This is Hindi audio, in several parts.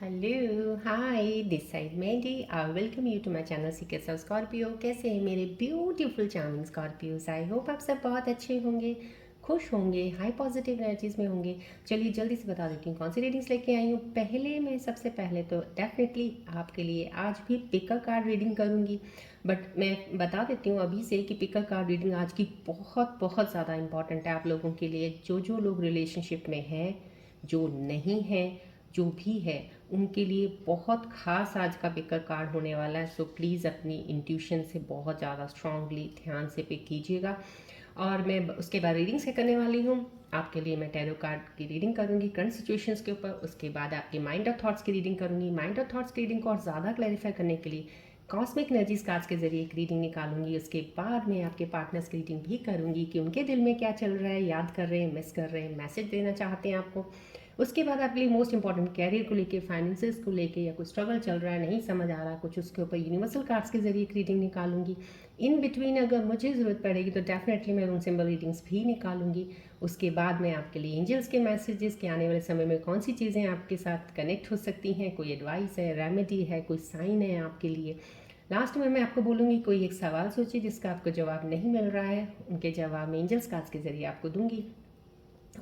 Hello hi this side Mandy I welcome you to my channel secrets of Scorpio. कैसे हैं मेरे beautiful charming Scorpios? I hope आप सब बहुत अच्छे होंगे, खुश होंगे, हाई पॉजिटिव एनर्जीज में होंगे। चलिए जल्दी से बता देती हूँ कौन सी रीडिंग्स लेके आई हूँ। मैं सबसे पहले तो डेफिनेटली आपके लिए आज भी पिका कार्ड रीडिंग करूँगी, बट मैं बता देती हूँ अभी से कि पिका कार्ड रीडिंग आज की बहुत बहुत ज़्यादा इंपॉर्टेंट है आप लोगों के लिए। जो लोग रिलेशनशिप में हैं, जो नहीं हैं, जो भी है उनके लिए बहुत ख़ास आज का पिकर कार्ड होने वाला है। सो प्लीज़ अपनी इंट्यूशन से बहुत ज़्यादा स्ट्रांगली ध्यान से पिक कीजिएगा। और मैं उसके बाद रीडिंग्स क्या करने वाली हूँ आपके लिए। मैं टैरो कार्ड की रीडिंग करूँगी करंट सिचुएशंस के ऊपर, उसके बाद आपकी माइंड और थॉट्स की रीडिंग करूँगी। माइंड और थॉट्स की रीडिंग को और ज़्यादा क्लैरिफाई करने के लिए कॉस्मिक एनर्जीज कार्ड्स के जरिए एक रीडिंग निकालूंगी। उसके बाद मैं आपके पार्टनर्स की रीडिंग भी करूँगी कि उनके दिल में क्या चल रहा है, याद कर रहे हैं, मिस कर रहे हैं, मैसेज देना चाहते हैं आपको। उसके बाद आपके लिए मोस्ट इंपॉर्टेंट कैरियर को लेके, फाइनेंसेस को लेके, या कुछ स्ट्रगल चल रहा है, नहीं समझ आ रहा कुछ, उसके ऊपर यूनिवर्सल कार्ड्स के जरिए एक रीडिंग निकालूंगी। इन बिटवीन अगर मुझे ज़रूरत पड़ेगी तो डेफिनेटली मैं उन सिंबल रीडिंग्स भी निकालूंगी। उसके बाद मैं आपके लिए एंजल्स के मैसेजेस के आने वाले समय में कौन सी चीज़ें आपके साथ कनेक्ट हो सकती हैं, कोई एडवाइस है, रेमेडी है, कोई साइन है आपके लिए। लास्ट में मैं आपको बोलूँगी कोई एक सवाल सोचिए जिसका आपको जवाब नहीं मिल रहा है, उनके जवाब मैं एंजल्स कार्ड्स के जरिए आपको दूंगी।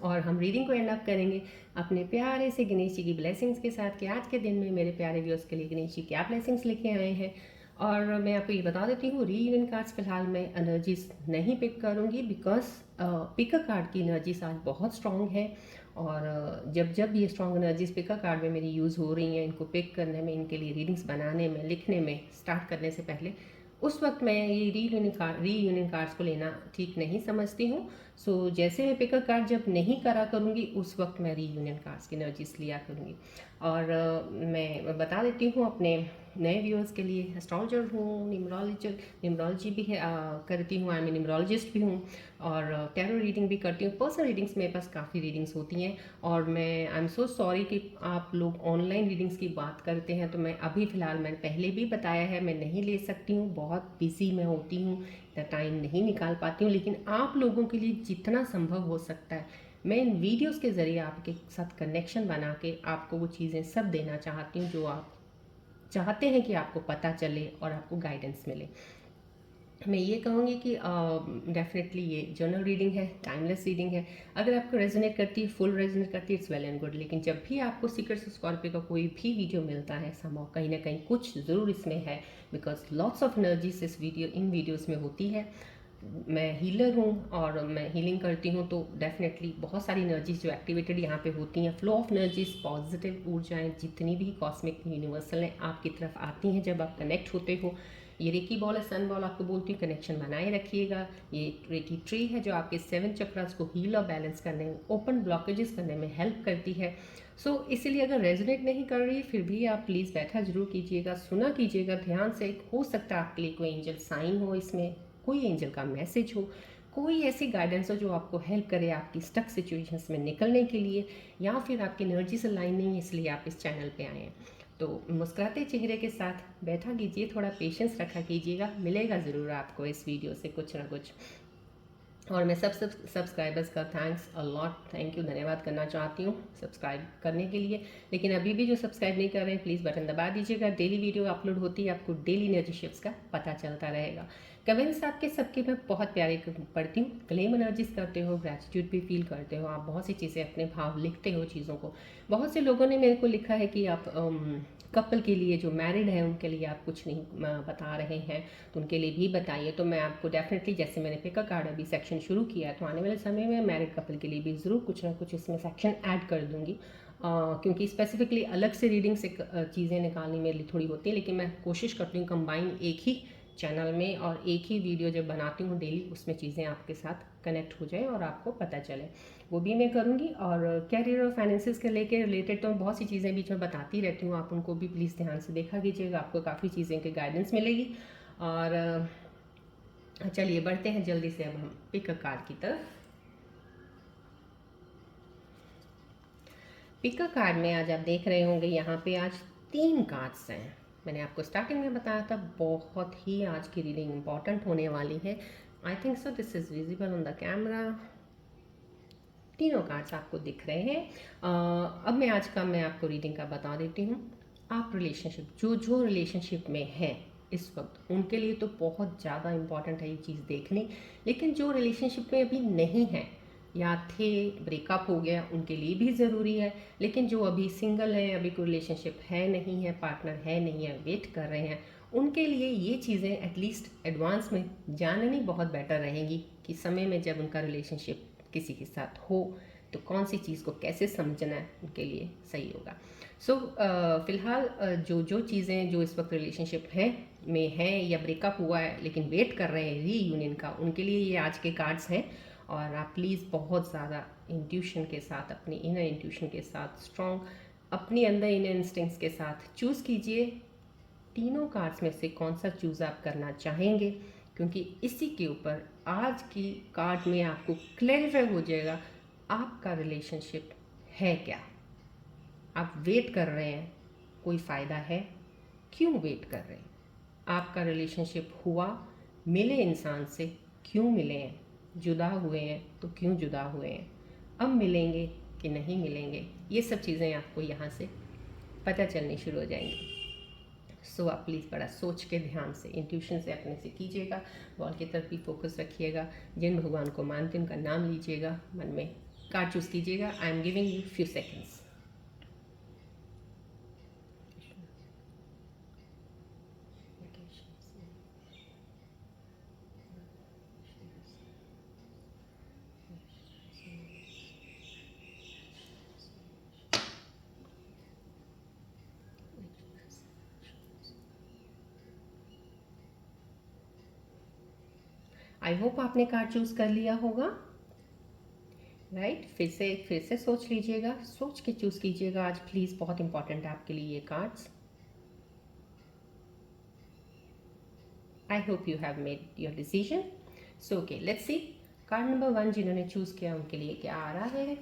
और हम रीडिंग को एंड अप करेंगे अपने प्यारे से गणेश जी की ब्लेसिंग्स के साथ कि आज के दिन में मेरे प्यारे व्यूअर्स के लिए गणेश जी क्या ब्लेसिंग्स लेके आए हैं। और मैं आपको ये बता देती हूँ रीयूनियन कार्ड्स फिलहाल मैं एनर्जीज नहीं पिक करूँगी, बिकॉज पिकर कार्ड की एनर्जीज आज बहुत स्ट्रॉन्ग है। और जब जब ये स्ट्रॉन्ग एनर्जीज पिकर कार्ड में मेरी यूज़ हो रही हैं, इनको पिक करने में, इनके लिए रीडिंग्स बनाने में, लिखने में, स्टार्ट करने से पहले, उस वक्त मैं ये रीयूनियन कार्ड्स को लेना ठीक नहीं समझती हूँ। सो जैसे मैं पिकर कार्ड जब नहीं करा करूँगी उस वक्त मैं रीयूनियन कार्ड्स की एनर्जीज लिया करूँगी। और मैं बता देती हूँ अपने नए व्यूअर्स के लिए, एस्ट्रोलॉजर हूँ, न्यूमरोलॉजी भी है, करती हूँ, आई मीन न्यूमरोलॉजिस्ट भी हूँ, और टैरो रीडिंग भी करती हूँ। पर्सनल रीडिंग्स मेरे पास काफ़ी रीडिंग्स होती हैं। और मैं आई एम सो सॉरी कि आप लोग ऑनलाइन रीडिंग्स की बात करते हैं, तो मैं अभी फ़िलहाल, मैंने पहले भी बताया है, मैं नहीं ले सकती हूँ, बहुत बिजी मैं होती हूँ, इतना टाइम नहीं निकाल पाती हूँ। लेकिन आप लोगों के लिए जितना संभव हो सकता है मैं इन वीडियोस के ज़रिए आपके साथ कनेक्शन बना के आपको वो चीज़ें सब देना चाहती हूँ जो आप चाहते हैं कि आपको पता चले और आपको गाइडेंस मिले। मैं ये कहूँगी कि डेफिनेटली ये जर्नल रीडिंग है, टाइमलेस रीडिंग है। अगर आपको रेजोनेट करती है, फुल रेजोनेट करती है, इट्स वेल एंड गुड। लेकिन जब भी आपको सीक्रेट्स ऑफ स्कॉर्पियो का कोई भी वीडियो मिलता है, समहाउ कहीं ना कहीं कुछ ज़रूर इसमें है, because lots of energies in videos में होती है। मैं हीलर हूँ और मैं हीलिंग करती हूँ, तो डेफिनेटली बहुत सारी एनर्जीज जो एक्टिवेटेड यहाँ पे होती हैं, फ्लो ऑफ एनर्जीज, पॉजिटिव ऊर्जाएं जितनी भी कॉस्मिक यूनिवर्सल हैं आपकी तरफ आती हैं जब आप कनेक्ट होते हो। ये रेकी बॉल है, सन बॉल आपको बोलती हूँ, कनेक्शन बनाए रखिएगा। ये रेकी ट्री है जो आपके 7 चक्रास को हील और बैलेंस करने में, ओपन ब्लॉकेजेस करने में हेल्प करती है। सो इसीलिए अगर रेजोनेट नहीं कर रही फिर भी आप प्लीज़ बैठा जरूर कीजिएगा, सुना कीजिएगा ध्यान से। हो सकता है आपके लिए कोई एंजल साइन हो, इसमें कोई एंजल का मैसेज हो, कोई ऐसी गाइडेंस हो जो आपको हेल्प करे आपकी स्टक सिचुएशंस में निकलने के लिए, या फिर आपकी एनर्जी से लाइन नहीं है इसलिए आप इस चैनल पे आए हैं। तो मुस्कुराते चेहरे के साथ बैठा कीजिए, थोड़ा पेशेंस रखा कीजिएगा, मिलेगा ज़रूर आपको इस वीडियो से कुछ ना कुछ। और मैं सब सब्सक्राइबर्स का थैंक्स अलॉट, थैंक यू, धन्यवाद करना चाहती हूँ सब्सक्राइब करने के लिए। लेकिन अभी भी जो सब्सक्राइब नहीं कर रहे हैं प्लीज़ बटन दबा दीजिएगा। डेली वीडियो अपलोड होती है, आपको डेली एनर्जी शिफ्ट्स का पता चलता रहेगा। कमेंट्स आपके सबके मैं बहुत प्यारे पढ़ती हूँ, क्लेम एनर्जीज करते हो, ग्रैटिट्यूड भी फील करते हो, आप बहुत सी चीज़ें, अपने भाव लिखते हो चीज़ों को। बहुत से लोगों ने मेरे को लिखा है कि आप कपल के लिए, जो मैरिड है उनके लिए आप कुछ नहीं बता रहे हैं, तो उनके लिए भी बताइए। तो मैं आपको डेफिनेटली, जैसे मैंने पिकर कार्ड अभी सेक्शन शुरू किया है, तो आने वाले समय में मैरिड कपल के लिए भी ज़रूर कुछ ना कुछ इसमें सेक्शन ऐड कर दूँगी। क्योंकि स्पेसिफिकली अलग से रीडिंग से चीज़ें निकालनी मेरे लिए थोड़ी होती है, लेकिन मैं कोशिश करती हूँ कंबाइन एक ही चैनल में और एक ही वीडियो जब बनाती हूँ डेली, उसमें चीज़ें आपके साथ कनेक्ट हो जाए और आपको पता चले, वो भी मैं करूँगी। और कैरियर और फाइनेंसिस के लेके रिलेटेड तो बहुत सी चीज़ें बीच में बताती रहती हूँ, आप उनको भी प्लीज़ ध्यान से देखा कीजिएगा, आपको काफ़ी चीज़ें की गाइडेंस मिलेगी। और चलिए बढ़ते हैं जल्दी से अब हम पिक कार्ड की तरफ। पिक कार्ड में आज आप देख रहे होंगे यहाँ पे आज 3 कार्ड्स हैं। मैंने आपको स्टार्टिंग में बताया था बहुत ही आज की रीडिंग इंपॉर्टेंट होने वाली है। I think so this is visible on the camera. तीनों कार्ड्स आपको दिख रहे हैं। अब मैं आपको रीडिंग का बता देती हूँ। आप रिलेशनशिप जो रिलेशनशिप में हैं इस वक्त, उनके लिए तो बहुत ज़्यादा इम्पॉर्टेंट है ये चीज़ देखनी। लेकिन जो रिलेशनशिप में अभी नहीं है या थे, ब्रेकअप हो गया, उनके लिए भी ज़रूरी है। लेकिन जो अभी सिंगल है, अभी कोई रिलेशनशिप है नहीं है, पार्टनर है नहीं है, वेट कर रहे हैं, उनके लिए ये चीज़ें एटलीस्ट एडवांस में जाननी बहुत बेटर रहेंगी कि समय में जब उनका रिलेशनशिप किसी के साथ हो तो कौन सी चीज़ को कैसे समझना है उनके लिए सही होगा। सो फ़िलहाल जो चीज़ें जो इस वक्त रिलेशनशिप में हैं या ब्रेकअप हुआ है लेकिन वेट कर रहे हैं रीयूनियन का, उनके लिए ये आज के कार्ड्स हैं। और आप प्लीज़ बहुत ज़्यादा इंट्यूशन के साथ, अपनी इनर इंट्यूशन के साथ, स्ट्रॉन्ग अपनी अंदर इनर इंस्टिंक्ट्स के साथ चूज़ कीजिए तीनों कार्ड्स में से कौन सा चूज़ आप करना चाहेंगे, क्योंकि इसी के ऊपर आज की कार्ड में आपको क्लैरिफाई हो जाएगा आपका रिलेशनशिप है क्या। आप वेट कर रहे हैं, कोई फ़ायदा है? क्यों वेट कर रहे हैं? आपका रिलेशनशिप हुआ, मिले इंसान से, क्यों मिले हैं? जुदा हुए हैं तो क्यों जुदा हुए हैं? अब मिलेंगे कि नहीं मिलेंगे? ये सब चीज़ें आपको यहाँ से पता चलनी शुरू हो जाएंगी। सो आप प्लीज़ बड़ा सोच के ध्यान से, इंट्यूशन से अपने से कीजिएगा। बॉल की तरफ भी फोकस रखिएगा। जिन भगवान को मानते हैं उनका नाम लीजिएगा, मन में कार्ड चूज़ कीजिएगा। I am giving you few seconds. I hope आपने कार्ड चूज़ कर लिया होगा, राइट। फिर से सोच लीजिएगा, सोच के चूज़ कीजिएगा आज प्लीज़, बहुत इंपॉर्टेंट है आपके लिए ये cards. I hope you have made your decision. So okay, let's see card number 1 जिन्होंने चूज़ किया उनके लिए क्या आ रहा है।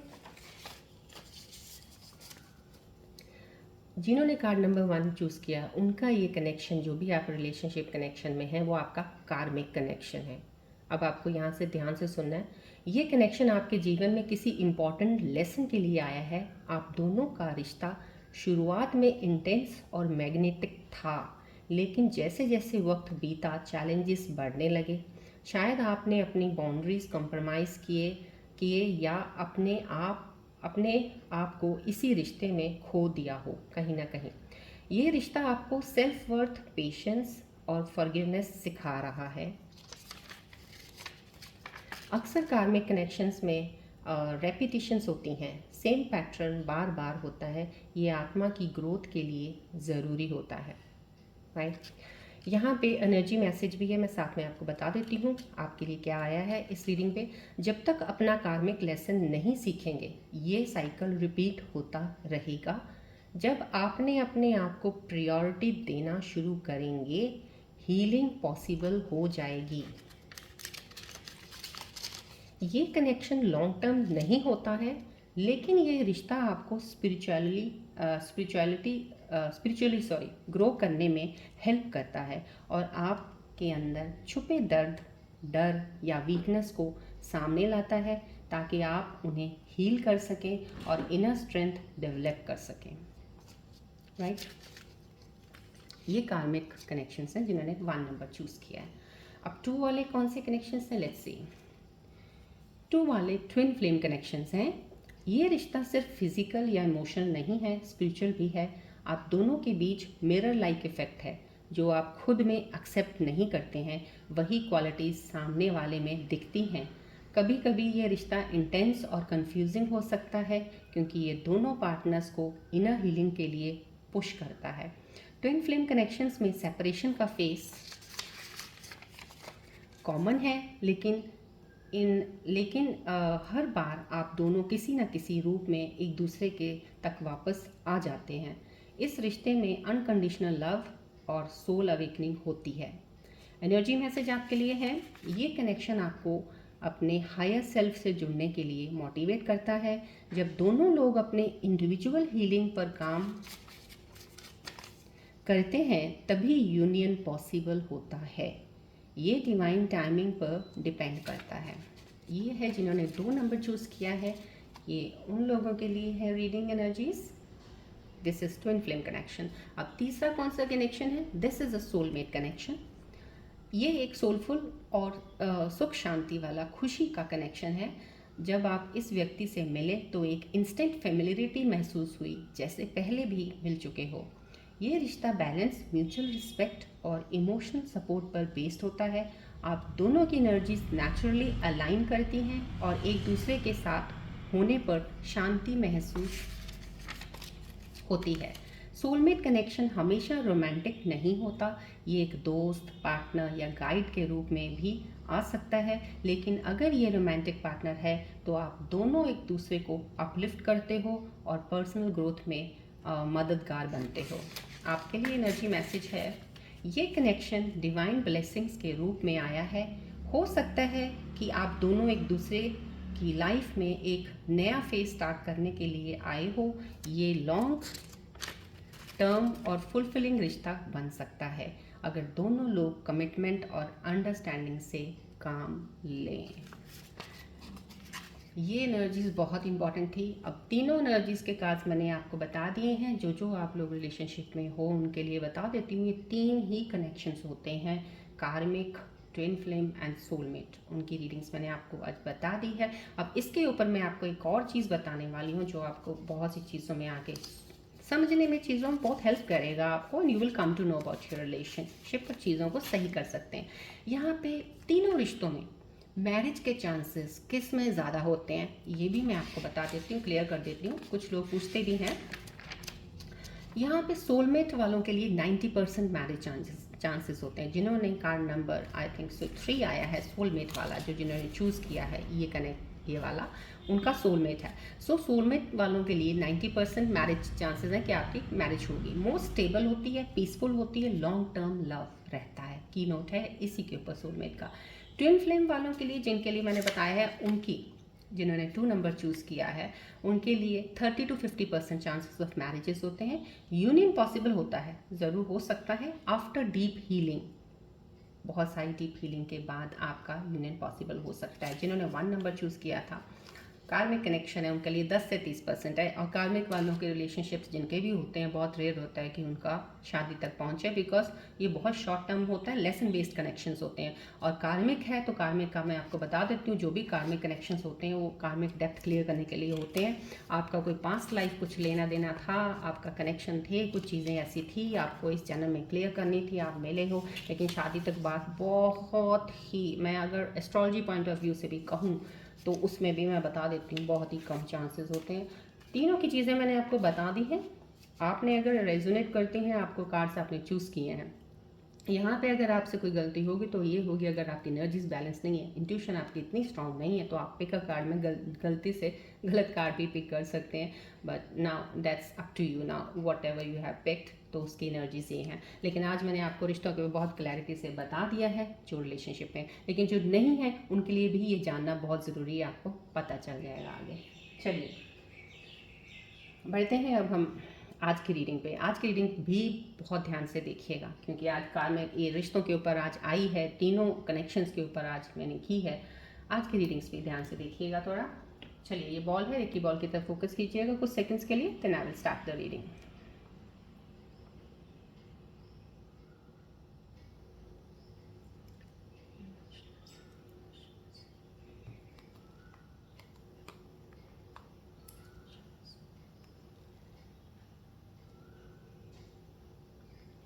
जिन्होंने कार्ड नंबर 1 चूज़ किया उनका ये कनेक्शन, जो भी आप रिलेशनशिप कनेक्शन में है, वो आपका कार्मिक कनेक्शन है। अब आपको यहाँ से ध्यान से सुनना है। ये कनेक्शन आपके जीवन में किसी इम्पॉर्टेंट लेसन के लिए आया है। आप दोनों का रिश्ता शुरुआत में इंटेंस और मैग्नेटिक था, लेकिन जैसे जैसे वक्त बीता चैलेंजेस बढ़ने लगे। शायद आपने अपनी बाउंड्रीज कॉम्प्रोमाइज़ किए या अपने आप को इसी रिश्ते में खो दिया हो कहीं ना कहीं। ये रिश्ता आपको सेल्फ वर्थ, पेशेंस और फॉरगिवनेस सिखा रहा है। अक्सर कार्मिक कनेक्शंस में रेपिटिशंस होती हैं, सेम पैटर्न बार बार होता है। ये आत्मा की ग्रोथ के लिए ज़रूरी होता है, राइट। यहाँ पे एनर्जी मैसेज भी है, मैं साथ में आपको बता देती हूँ आपके लिए क्या आया है इस रीडिंग पे। जब तक अपना कार्मिक लेसन नहीं सीखेंगे ये साइकिल रिपीट होता रहेगा। जब आपने अपने आप को प्रायोरिटी देना शुरू करेंगे, हीलिंग पॉसिबल हो जाएगी। ये कनेक्शन लॉन्ग टर्म नहीं होता है, लेकिन ये रिश्ता आपको स्पिरिचुअली ग्रो करने में हेल्प करता है और आपके अंदर छुपे दर्द, डर या वीकनेस को सामने लाता है ताकि आप उन्हें हील कर सकें और इनर स्ट्रेंथ डेवलप कर सकें, राइट। ये कार्मिक कनेक्शंस हैं जिन्होंने 1 नंबर चूज़ किया है। अब 2 वाले कौन से कनेक्शंस हैं, लेट्स सी। 2 वाले ट्विन फ्लेम कनेक्शंस हैं। ये रिश्ता सिर्फ फिजिकल या इमोशनल नहीं है, स्पिरिचुअल भी है। आप दोनों के बीच मिरर लाइक इफेक्ट है। जो आप खुद में एक्सेप्ट नहीं करते हैं वही क्वालिटीज़ सामने वाले में दिखती हैं। कभी कभी ये रिश्ता इंटेंस और कंफ्यूजिंग हो सकता है क्योंकि ये दोनों पार्टनर्स को इनर हीलिंग के लिए पुश करता है। ट्विन फ्लेम कनेक्शंस में सेपरेशन का फेस कॉमन है, लेकिन हर बार आप दोनों किसी न किसी रूप में एक दूसरे के तक वापस आ जाते हैं। इस रिश्ते में अनकंडीशनल लव और सोल अवेकनिंग होती है। एनर्जी मैसेज आपके लिए है, ये कनेक्शन आपको अपने हायर सेल्फ से जुड़ने के लिए मोटिवेट करता है। जब दोनों लोग अपने इंडिविजुअल हीलिंग पर काम करते हैं तभी यूनियन पॉसिबल होता है। ये डिवाइन टाइमिंग पर डिपेंड करता है। ये है जिन्होंने 2 नंबर चूज़ किया है। ये उन लोगों के लिए है reading energies. This is twin flame connection. अब तीसरा कौन सा कनेक्शन है? This is a soulmate connection. ये एक सोलफुल और सुख शांति वाला खुशी का कनेक्शन है। जब आप इस व्यक्ति से मिले तो एक इंस्टेंट फेमिलियरिटी महसूस हुई, जैसे पहले भी मिल चुके हो। ये रिश्ता बैलेंस, म्यूचुअल रिस्पेक्ट और इमोशनल सपोर्ट पर बेस्ड होता है। आप दोनों की एनर्जीज नेचुरली अलाइन करती हैं और एक दूसरे के साथ होने पर शांति महसूस होती है। सोलमेट कनेक्शन हमेशा रोमांटिक नहीं होता। ये एक दोस्त, पार्टनर या गाइड के रूप में भी आ सकता है, लेकिन अगर ये रोमांटिक पार्टनर है तो आप दोनों एक दूसरे को अपलिफ्ट करते हो और पर्सनल ग्रोथ में मददगार बनते हो। आपके लिए एनर्जी मैसेज है, ये कनेक्शन डिवाइन ब्लेसिंग्स के रूप में आया है। हो सकता है कि आप दोनों एक दूसरे की लाइफ में एक नया फेज स्टार्ट करने के लिए आए हो। ये लॉन्ग टर्म और फुलफिलिंग रिश्ता बन सकता है अगर दोनों लोग कमिटमेंट और अंडरस्टैंडिंग से काम लें। ये एनर्जीज बहुत इंपॉर्टेंट थी। अब तीनों एनर्जीज के कार्ड्स मैंने आपको बता दिए हैं। जो आप लोग रिलेशनशिप में हो उनके लिए बता देती हूँ। ये तीन ही कनेक्शंस होते हैं, कार्मिक, ट्विन फ्लेम एंड सोलमेट। उनकी रीडिंग्स मैंने आपको आज बता दी है। अब इसके ऊपर मैं आपको एक और चीज़ बताने वाली हूँ जो आपको बहुत सी चीज़ों में आगे समझने में, चीज़ों में बहुत हेल्प करेगा आपको। You will come to know about your relationship और चीज़ों को सही कर सकते हैं। यहाँ पे तीनों रिश्तों में मैरिज के चांसेस किस में ज़्यादा होते हैं ये भी मैं आपको बता देती हूँ, क्लियर कर देती हूँ। कुछ लोग पूछते भी हैं। यहाँ पे सोलमेट वालों के लिए 90% मैरिज चांसेस होते हैं। जिन्होंने card number I think so 3 आया है, सोलमेट वाला, जो जिन्होंने चूज़ किया है ये कनेक्ट, ये वाला उनका सोलमेट है। सो सोलमेट वालों के लिए 90% मैरिज चांसेस हैं कि आपकी मैरिज होगी। मोस्ट स्टेबल होती है, पीसफुल होती है, लॉन्ग टर्म लव रहता है। की नोट है इसी के ऊपर सोलमेट का। ट्विन फ्लेम वालों के लिए, जिनके लिए मैंने बताया है, उनकी जिन्होंने 2 नंबर चूज़ किया है उनके लिए 30 to 50% चांसेस ऑफ मैरिजेस होते हैं। यूनियन पॉसिबल होता है, ज़रूर हो सकता है, आफ्टर डीप हीलिंग। बहुत सारी डीप हीलिंग के बाद आपका यूनियन पॉसिबल हो सकता है। जिन्होंने 1 नंबर चूज़ किया था, कार्मिक कनेक्शन है, उनके लिए 10 से 30% है। और कार्मिक वालों के रिलेशनशिप्स जिनके भी होते हैं, बहुत रेयर होता है कि उनका शादी तक पहुंचे, बिकॉज ये बहुत शॉर्ट टर्म होता है, लेसन बेस्ड कनेक्शंस होते हैं। और कार्मिक है तो कार्मिक का मैं आपको बता देती हूँ, जो भी कार्मिक कनेक्शंस होते हैं वो कार्मिक डेप्थ क्लियर करने के लिए होते हैं। आपका कोई पास्ट लाइफ कुछ लेना देना था, आपका कनेक्शन थे, कुछ चीज़ें ऐसी थी आपको इस जन्म में क्लियर करनी थी, आप मिले हो, लेकिन शादी तक बात बहुत ही, मैं अगर एस्ट्रोलॉजी पॉइंट ऑफ व्यू से भी कहूँ तो उसमें भी मैं बता देती हूँ बहुत ही कम चांसेस होते हैं। तीनों की चीज़ें मैंने आपको बता दी हैं। आपने अगर रेजोनेट करते हैं, आपको कार्ड्स आपने चूज़ किए हैं, यहाँ पे अगर आपसे कोई गलती होगी तो ये होगी अगर आपकी एनर्जीज बैलेंस नहीं है, इंट्यूशन आपकी इतनी स्ट्रांग नहीं है, तो आप पिक अ कार्ड में गलती से गलत कार्ड भी पिक कर सकते हैं। But now that's up to you, now whatever you have picked, तो उसकी एनर्जीज ये हैं। लेकिन आज मैंने आपको रिश्तों के बहुत क्लैरिटी से बता दिया है जो रिलेशनशिप में, लेकिन जो नहीं है उनके लिए भी ये जानना बहुत ज़रूरी है, आपको पता चल जाएगा आगे। चलिए बढ़ते हैं अब हम आज की रीडिंग पे। आज की रीडिंग भी बहुत ध्यान से देखिएगा, क्योंकि आज कार में ये रिश्तों के ऊपर आज आई है, तीनों कनेक्शंस के ऊपर आज मैंने की है। आज की रीडिंग्स भी ध्यान से देखिएगा थोड़ा। चलिए, ये बॉल है, एक ही बॉल की तरफ फोकस कीजिएगा कुछ सेकंड्स के लिए, then I will start the reading.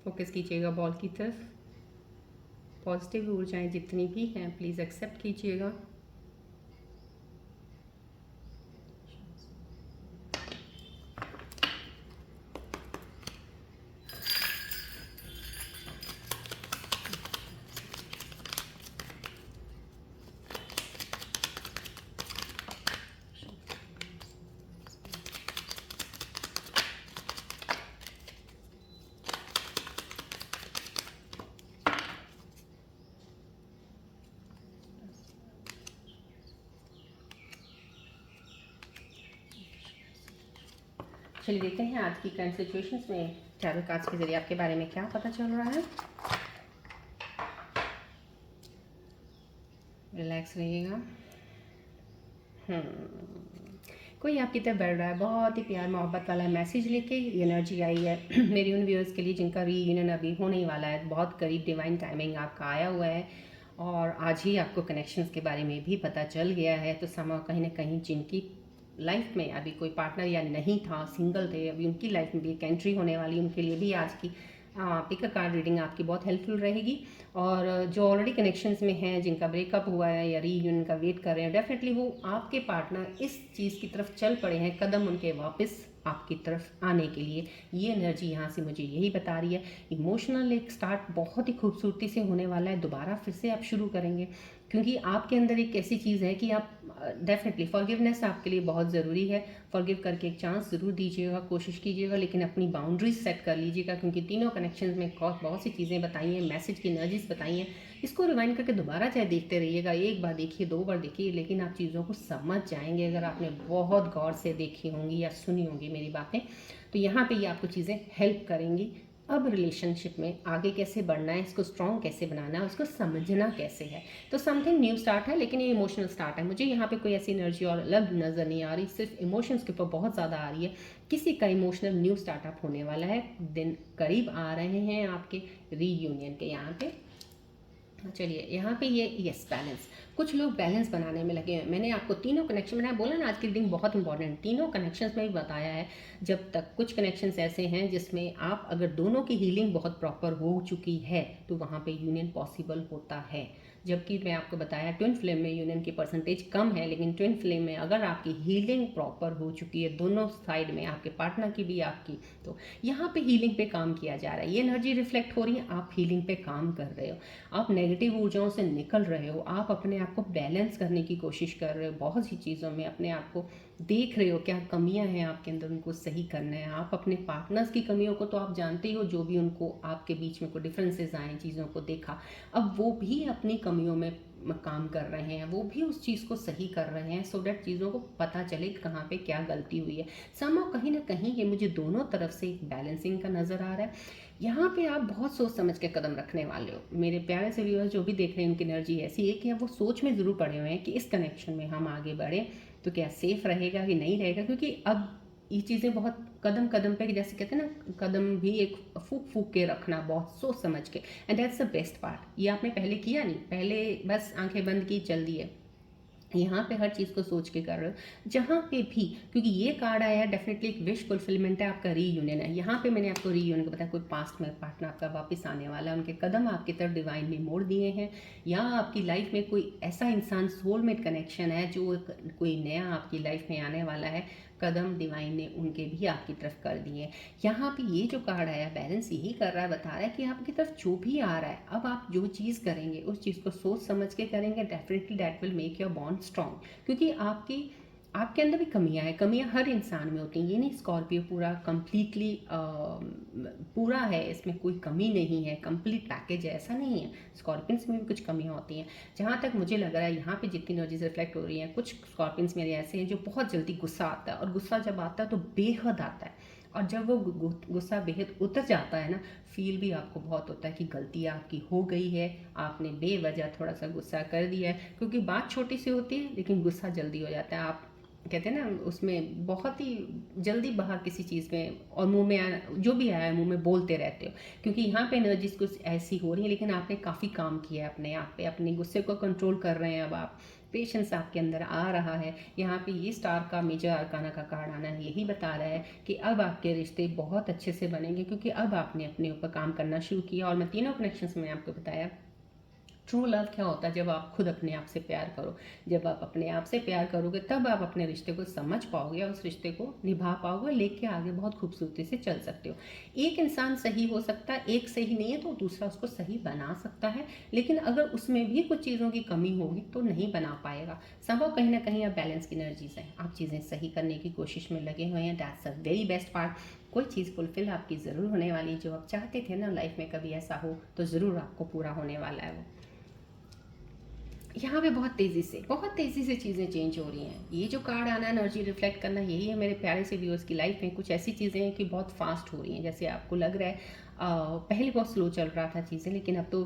Focus कीजिएगा बॉल की तरफ। पॉजिटिव ऊर्जाएं जितनी भी हैं प्लीज़ एक्सेप्ट कीजिएगा। चलिए देखते हैं आज की करंट सिचुएशंस में टैरो कार्ड्स के जरिए आपके बारे में क्या पता चल रहा है। रिलैक्स रहिएगा। कोई आपकी तरफ बढ़ रहा है, बहुत ही प्यार मोहब्बत वाला मैसेज लेके ये एनर्जी आई है मेरी उन व्यूअर्स के लिए जिनका रीयूनियन अभी होने ही वाला है, बहुत करीब डिवाइन टाइमिंग आपका आया हुआ है और आज ही आपको कनेक्शंस के बारे में भी पता चल गया है। तो समा कहीं ना कहीं जिनकी लाइफ में अभी कोई पार्टनर या नहीं था, सिंगल थे, अभी उनकी लाइफ में भी एक एंट्री होने वाली, उनके लिए भी आज की पिक अ कार्ड रीडिंग आपकी बहुत हेल्पफुल रहेगी। और जो ऑलरेडी कनेक्शंस में हैं, जिनका ब्रेकअप हुआ है या रीयूनियन का वेट कर रहे हैं, डेफिनेटली वो आपके पार्टनर इस चीज़ की तरफ चल पड़े हैं, कदम उनके वापस आपकी तरफ आने के लिए। ये एनर्जी यहाँ से मुझे यही बता रही है। इमोशनल एक स्टार्ट बहुत ही खूबसूरती से होने वाला है, दोबारा फिर से आप शुरू करेंगे, क्योंकि आपके अंदर एक ऐसी चीज़ है कि आप डेफिनेटली फॉरगिवनेस आपके लिए बहुत ज़रूरी है। फॉरगिव करके एक चांस ज़रूर दीजिएगा, कोशिश कीजिएगा, लेकिन अपनी बाउंड्रीज सेट कर लीजिएगा, क्योंकि तीनों कनेक्शंस में बहुत सी चीज़ें बताई हैं, मैसेज की एनर्जीज बताई हैं। इसको रिवाइंड करके दोबारा चाहे देखते रहिएगा, एक बार देखिए, 2 बार देखिए, लेकिन आप चीज़ों को समझ जाएंगे अगर आपने बहुत गौर से देखी होंगी या सुनी होंगी मेरी बातें। तो यहाँ पे ये आपको चीज़ें हेल्प करेंगी। अब रिलेशनशिप में आगे कैसे बढ़ना है, इसको स्ट्रॉन्ग कैसे बनाना है, उसको समझना कैसे है। तो समथिंग न्यू स्टार्ट है, लेकिन ये इमोशनल स्टार्ट है। मुझे यहाँ पे कोई ऐसी एनर्जी और अलग नज़र नहीं आ रही, सिर्फ इमोशंस के ऊपर बहुत ज़्यादा आ रही है। किसी का इमोशनल न्यू स्टार्टअप होने वाला है, दिन करीब आ रहे हैं आपके रीयूनियन के। यहाँ पे चलिए, यहाँ पे ये यस बैलेंस, कुछ लोग बैलेंस बनाने में लगे हैं। मैंने आपको तीनों कनेक्शन, मैंने बोला ना आज की रीडिंग बहुत इंपॉर्टेंट, तीनों कनेक्शंस में भी बताया है। जब तक कुछ कनेक्शंस ऐसे हैं जिसमें आप अगर दोनों की हीलिंग बहुत प्रॉपर हो चुकी है तो वहाँ पे यूनियन पॉसिबल होता है। जबकि मैं आपको बताया ट्विन फ्लेम में यूनियन की परसेंटेज कम है, लेकिन ट्विन फ्लेम में अगर आपकी हीलिंग प्रॉपर हो चुकी है दोनों साइड में, आपके पार्टनर की भी आपकी, तो यहाँ पे हीलिंग पे काम किया जा रहा है। ये एनर्जी रिफ्लेक्ट हो रही है, आप हीलिंग पे काम कर रहे हो, आप नेगेटिव ऊर्जाओं से निकल रहे हो, आप अपने आप को बैलेंस करने की कोशिश कर रहे हो, बहुत सी चीज़ों में अपने आप को देख रहे हो, क्या कमियां हैं आपके अंदर, उनको सही करना है। आप अपने पार्टनर्स की कमियों को तो आप जानते ही हो, जो भी उनको आपके बीच में कोई डिफरेंसेस आए, चीज़ों को देखा, अब वो भी अपनी कमियों में काम कर रहे हैं, वो भी उस चीज़ को सही कर रहे हैं, सो डैट चीज़ों को पता चले कहाँ पे क्या गलती हुई है। समहाउ कहीं ना कहीं ये मुझे दोनों तरफ से एक बैलेंसिंग का नज़र आ रहा है। यहाँ पे आप बहुत सोच समझ के कदम रखने वाले हो। मेरे प्यारे से व्यूअर्स जो भी देख रहे हैं, उनकी एनर्जी ऐसी है कि वो सोच में ज़रूर पड़े हुए हैं कि इस कनेक्शन में हम आगे बढ़ें तो क्या सेफ रहेगा कि नहीं रहेगा, क्योंकि अब ये चीज़ें बहुत कदम कदम पे, जैसे कहते हैं ना, कदम भी एक फूक फूक के रखना, बहुत सोच समझ के। And that's the best part. ये आपने पहले किया नहीं, पहले बस आंखें बंद की, चल दिए। यहाँ पे हर चीज़ को सोच के कर रहे हो। जहाँ पे भी, क्योंकि ये कार्ड आया है, डेफिनेटली एक विश फुलफिलमेंट है, आपका रीयूनियन है। यहाँ पे मैंने आपको रीयूनियन का बताया, कोई पास्ट में पार्टनर आपका वापस आने वाला है, उनके कदम आपकी तरफ डिवाइन ने मोड़ दिए हैं, या आपकी लाइफ में कोई ऐसा इंसान, सोलमेट कनेक्शन है, जो कोई नया आपकी लाइफ में आने वाला है, कदम डिवाइन ने उनके भी आपकी तरफ कर दिए। यहाँ पे ये जो कार्ड आया बैलेंस यही कर रहा है, बता रहा है कि आपकी तरफ जो भी आ रहा है, अब आप जो चीज़ करेंगे उस चीज़ को सोच समझ के करेंगे, definitely that will make your bond strong. क्योंकि आपके अंदर भी कमियां हैं, कमियां हर इंसान में होती हैं। ये नहीं स्कॉर्पियो पूरा कंप्लीटली पूरा है, इसमें कोई कमी नहीं है, कंप्लीट पैकेज है, ऐसा नहीं है। स्कॉर्पियंस में भी कुछ कमियां होती हैं। जहाँ तक मुझे लग रहा है यहाँ पे जितनी एनर्जीज रिफ्लेक्ट हो रही हैं, कुछ स्कॉर्पियंस मेरे ऐसे हैं जो बहुत जल्दी गुस्सा आता है, और गुस्सा जब आता है तो बेहद आता है, और जब वो गुस्सा बेहद उतर जाता है ना, फील भी आपको बहुत होता है कि गलती आपकी हो गई है, आपने बेवजह थोड़ा सा गुस्सा कर दिया है। क्योंकि बात छोटी सी होती है लेकिन गुस्सा जल्दी हो जाता है। आप कहते हैं ना, उसमें बहुत ही जल्दी बाहर किसी चीज़ में, और मुंह में जो भी आया है मुंह में बोलते रहते हो, क्योंकि यहाँ पे एनर्जीज कुछ ऐसी हो रही है। लेकिन आपने काफ़ी काम किया है अपने आप पे, अपने गुस्से को कंट्रोल कर रहे हैं, अब आप पेशेंस आपके अंदर आ रहा है। यहाँ पे ये स्टार का मेजर आर्काना का कार्ड आना है, यही बता रहा है कि अब आपके रिश्ते बहुत अच्छे से बनेंगे, क्योंकि अब आपने अपने ऊपर काम करना शुरू किया। और मैं तीनों कनेक्शंस में आपको बताया, ट्रू लव क्या होता है, जब आप खुद अपने आप से प्यार करो। जब आप अपने आप से प्यार करोगे तब आप अपने रिश्ते को समझ पाओगे, और उस रिश्ते को निभा पाओगे, लेके आगे बहुत खूबसूरती से चल सकते हो। एक इंसान सही हो सकता है, एक सही नहीं है तो दूसरा उसको सही बना सकता है, लेकिन अगर उसमें भी कुछ चीज़ों की कमी होगी तो नहीं बना पाएगा। संभव कहीं ना कहीं आप बैलेंस की एनर्जीज हैं, आप चीज़ें सही करने की कोशिश में लगे हुए हैं। That's a very best part. कोई चीज़ फुलफिल आपकी ज़रूर होने वाली, जो आप चाहते थे ना लाइफ में कभी ऐसा हो, तो ज़रूर आपको पूरा होने वाला है वो। यहाँ पे बहुत तेज़ी से चीज़ें चेंज हो रही हैं। ये जो कार्ड आना है एनर्जी रिफ्लेक्ट करना, यही है मेरे प्यारे से व्यूअर्स की लाइफ में कुछ ऐसी चीज़ें हैं कि बहुत फास्ट हो रही हैं। जैसे आपको लग रहा है पहले बहुत स्लो चल रहा था चीज़ें, लेकिन अब तो